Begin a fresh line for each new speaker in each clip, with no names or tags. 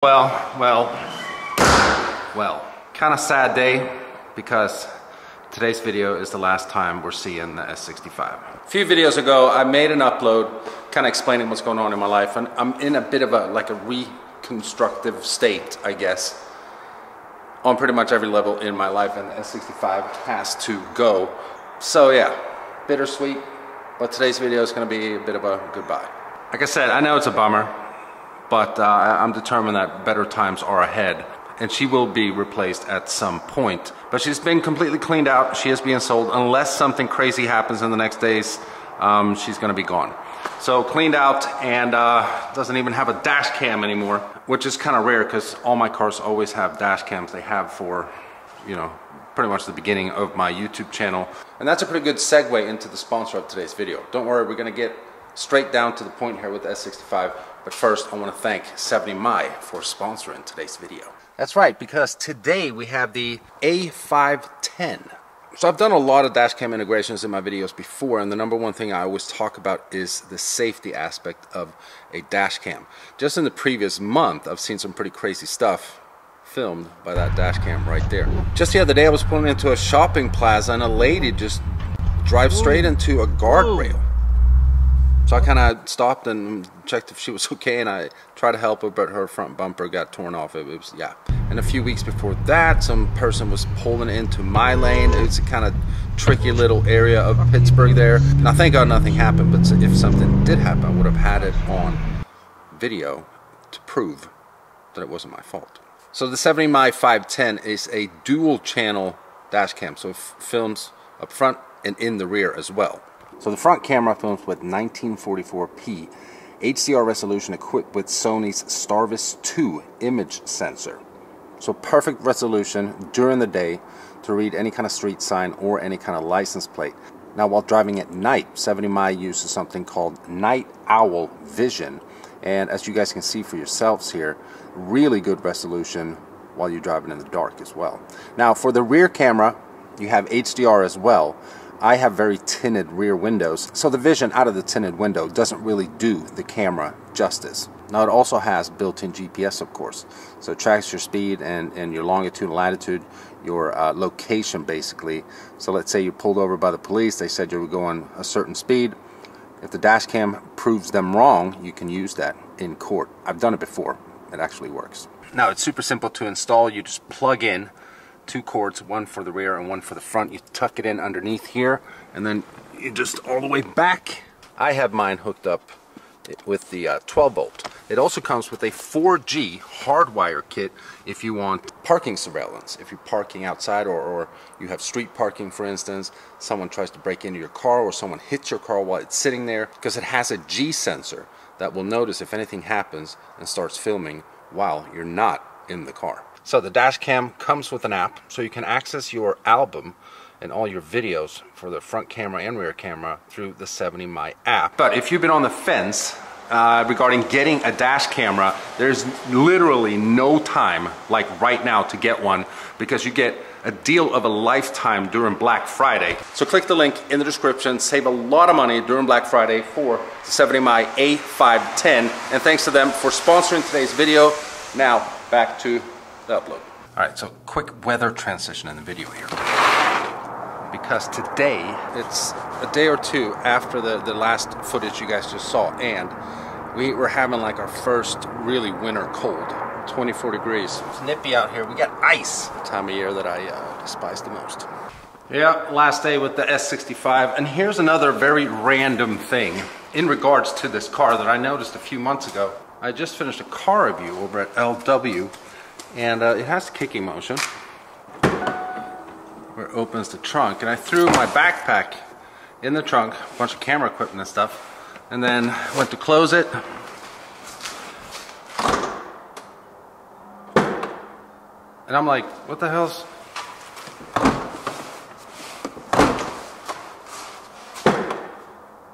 Well, kind of sad day because today's video is the last time we're seeing the S65. A few videos ago, I made an upload kind of explaining what's going on in my life, and I'm in a bit of a reconstructive state, I guess, on pretty much every level in my life, and the S65 has to go. So yeah, bittersweet, but today's video is going to be a bit of a goodbye. Like I said, I know it's a bummer, but I'm determined that better times are ahead, and she will be replaced at some point. But she's been completely cleaned out. She is being sold. Unless something crazy happens in the next days, she's gonna be gone. So cleaned out, and doesn't even have a dash cam anymore, which is kind of rare because all my cars always have dash cams. They have for, you know, pretty much the beginning of my YouTube channel. And that's a pretty good segue into the sponsor of today's video. Don't worry, we're gonna get straight down to the point here with the S65. But first, I want to thank 70My for sponsoring today's video. That's right, because today we have the A510. So I've done a lot of dash cam integrations in my videos before, and the number one thing I always talk about is the safety aspect of a dash cam. Just in the previous month, I've seen some pretty crazy stuff filmed by that dash cam right there. Just the other day, I was pulling into a shopping plaza, and a lady just drives straight into a guardrail. So I kind of stopped and checked if she was okay, and I tried to help her, but her front bumper got torn off. It was, yeah. And a few weeks before that, some person was pulling into my lane. It's a kind of tricky little area of Pittsburgh there. Now, thank God nothing happened, but if something did happen, I would have had it on video to prove that it wasn't my fault. So the 70My 510 is a dual channel dash cam, so it films up front and in the rear as well. So the front camera films with 1944p HDR resolution equipped with Sony's Starvis 2 image sensor. So perfect resolution during the day to read any kind of street sign or any kind of license plate. Now, while driving at night, 70My uses something called Night Owl Vision. And as you guys can see for yourselves here, really good resolution while you're driving in the dark as well. Now, for the rear camera, you have HDR as well. I have very tinted rear windows, so the vision out of the tinted window doesn't really do the camera justice. Now, it also has built-in GPS, of course, so it tracks your speed and your longitude and latitude, your location basically. So let's say you're pulled over by the police, they said you were going a certain speed. If the dash cam proves them wrong, you can use that in court. I've done it before. It actually works. Now, it's super simple to install. You just plug in two cords, one for the rear and one for the front. You tuck it in underneath here, and then you just all the way back. I have mine hooked up with the 12 volt. It also comes with a 4G hardwire kit if you want parking surveillance. If you're parking outside or you have street parking, for instance, someone tries to break into your car or someone hits your car while it's sitting there, because it has a G sensor that will notice if anything happens and starts filming while you're not in the car. So the dash cam comes with an app, so you can access your album and all your videos for the front camera and rear camera through the 70My app. But if you've been on the fence regarding getting a dash camera, there's literally no time like right now to get one, because you get a deal of a lifetime during Black Friday. So click the link in the description, save a lot of money during Black Friday for the 70My A510, and thanks to them for sponsoring today's video. Now back to the upload. Alright, so quick weather transition in the video here. Because today, it's a day or two after the last footage you guys just saw, and we were having like our first really winter cold. 24 degrees. It's nippy out here. We got ice. The time of year that I despise the most. Yeah, last day with the S65. And here's another very random thing in regards to this car that I noticed a few months ago. I just finished a car review over at LW, and it has kicking motion where it opens the trunk, and I threw my backpack in the trunk, a bunch of camera equipment and stuff, and then went to close it, and I'm like, what the hell's...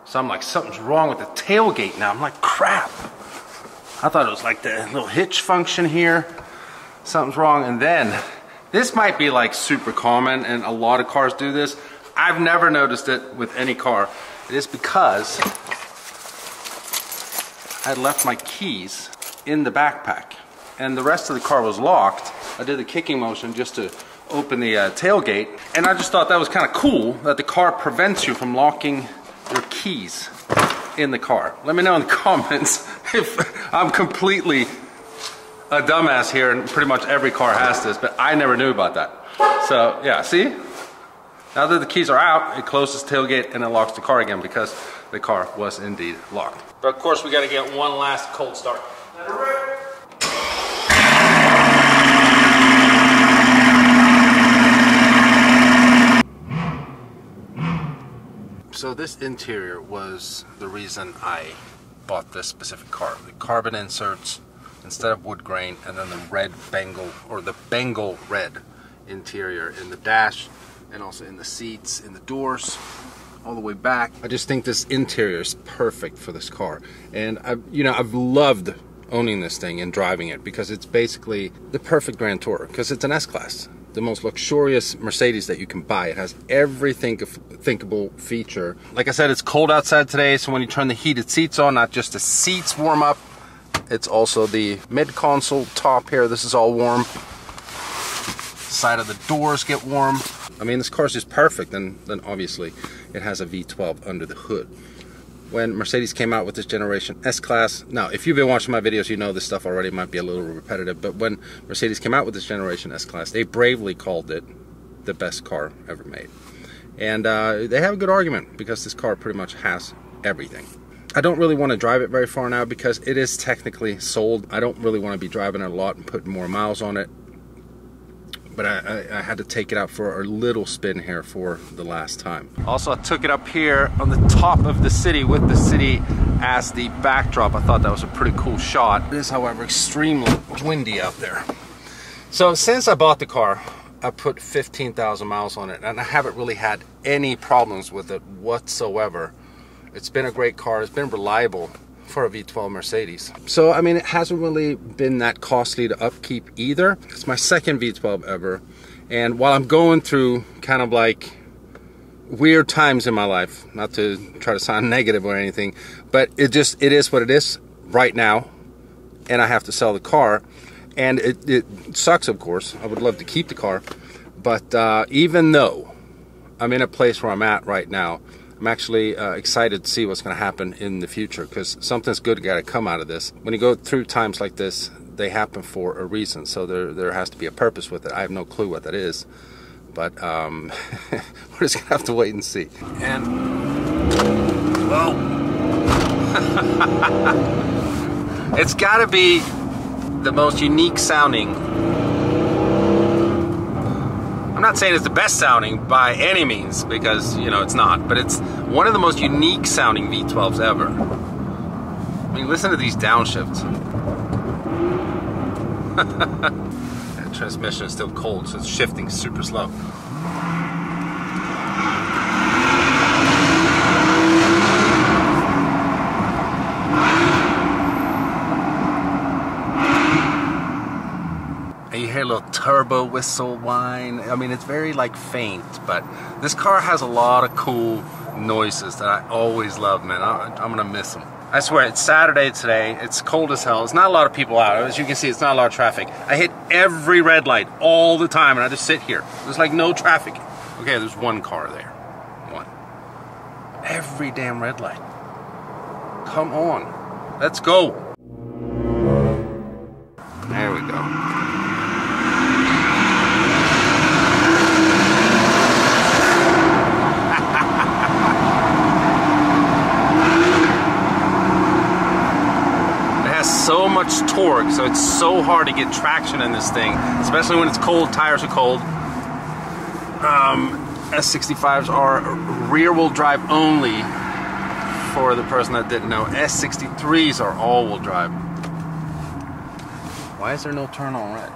So I'm like, something's wrong with the tailgate now. I'm like, crap. I thought it was like the little hitch function here. Something's wrong. And then, this might be like super common, and a lot of cars do this. I've never noticed it with any car. It is because I had left my keys in the backpack. and the rest of the car was locked, I did the kicking motion just to open the tailgate, and I just thought that was kind of cool that the car prevents you from locking your keys in the car. Let me know in the comments if I'm completely a dumbass here and pretty much every car has this, but I never knew about that. So yeah, see? Now that the keys are out, it closes the tailgate and it locks the car again because the car was indeed locked. But of course we gotta get one last cold start. So this interior was the reason I bought this specific car. The carbon inserts instead of wood grain, and then the red Bengal, or the Bengal red interior in the dash, and also in the seats, in the doors, all the way back. I just think this interior is perfect for this car. And I've loved owning this thing and driving it because it's basically the perfect Grand Tourer, because it's an S-Class. The most luxurious Mercedes that you can buy. It has every thinkable feature. Like I said, it's cold outside today, so when you turn the heated seats on, not just the seats warm up, it's also the mid-console top here. This is all warm. Side of the doors get warm. I mean, this car's just perfect, and then obviously it has a V12 under the hood. When Mercedes came out with this generation S-Class, now if you've been watching my videos, you know this stuff already, might be a little repetitive, but when Mercedes came out with this generation S-Class, they bravely called it the best car ever made. And they have a good argument because this car pretty much has everything. I don't really want to drive it very far now because it is technically sold. I don't really want to be driving it a lot and putting more miles on it. But I had to take it out for a little spin here for the last time. Also, I took it up here on the top of the city with the city as the backdrop. I thought that was a pretty cool shot. It is, however, extremely windy out there. So since I bought the car, I put 15,000 miles on it, and I haven't really had any problems with it whatsoever. It's been a great car. It's been reliable for a V12 Mercedes. So I mean, it hasn't really been that costly to upkeep either. It's my second V12 ever, and while I'm going through kind of like weird times in my life, not to try to sound negative or anything, but it is what it is right now, and I have to sell the car, and it sucks, of course. I would love to keep the car, but even though I'm in a place where I'm at right now, I'm actually excited to see what's going to happen in the future, because something's good got to come out of this. When you go through times like this, they happen for a reason, so there has to be a purpose with it. I have no clue what that is, but we're just going to have to wait and see. And, well, it's got to be the most unique sounding. I'm not saying it's the best sounding by any means, because, you know, it's not, but it's one of the most unique sounding V12s ever. I mean, listen to these downshifts. The transmission is still cold, so it's shifting super slow. And you hear a little turbo whistle whine. I mean, it's very like faint, but this car has a lot of cool noises that I always love, man. I'm gonna miss them. I swear, it's Saturday today. It's cold as hell. It's not a lot of people out. As you can see, it's not a lot of traffic. I hit every red light all the time, and I just sit here. There's like no traffic. Okay, there's one car there. One. Every damn red light. Come on. Let's go. There we go. So much torque, so it's so hard to get traction in this thing, especially when it's cold. Tires are cold. S65s are rear-wheel drive only, for the person that didn't know. S63s are all-wheel drive. Why is there no turn on red?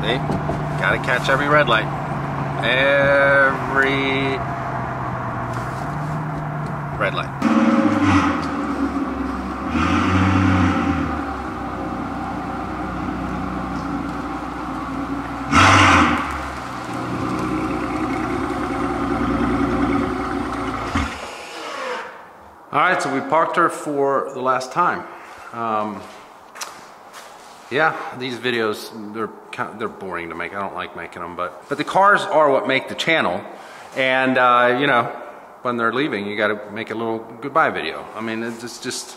See? Gotta catch every red light. Every red light. All right, so we parked her for the last time. Yeah, these videos, they're boring to make. I don't like making them, but the cars are what make the channel. And you know, when they're leaving, you got to make a little goodbye video. I mean, it's just,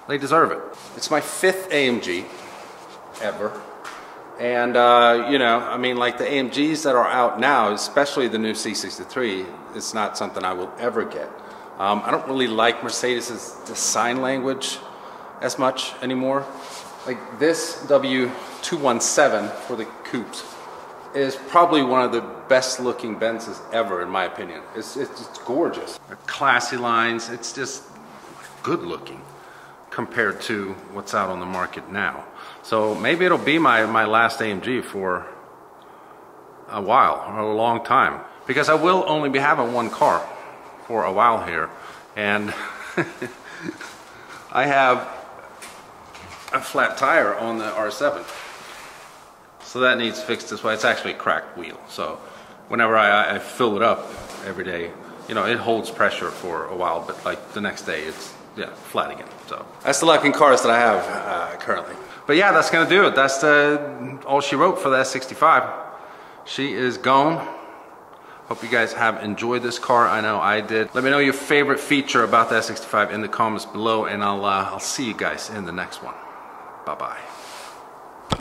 they deserve it. It's my 5th AMG ever. And you know, I mean, like the AMGs that are out now, especially the new C63, it's not something I will ever get. I don't really like Mercedes' design language as much anymore. Like this W217 for the coupes is probably one of the best looking Benzes ever, in my opinion. It's gorgeous. They're classy lines. It's just good looking compared to what's out on the market now. So maybe it'll be my last AMG for a while, or a long time, because I will only be having one car for a while here. And I have a flat tire on the R7, so that needs fixed this way. It's actually a cracked wheel, so whenever I fill it up every day, you know, it holds pressure for a while, but like the next day it's, yeah, flat again. So that's the luck in cars that I have currently. But yeah, that's gonna do it. That's all she wrote for the S65. She is gone. Hope you guys have enjoyed this car. I know I did. Let me know your favorite feature about the S65 in the comments below, and I'll see you guys in the next one. Bye-bye.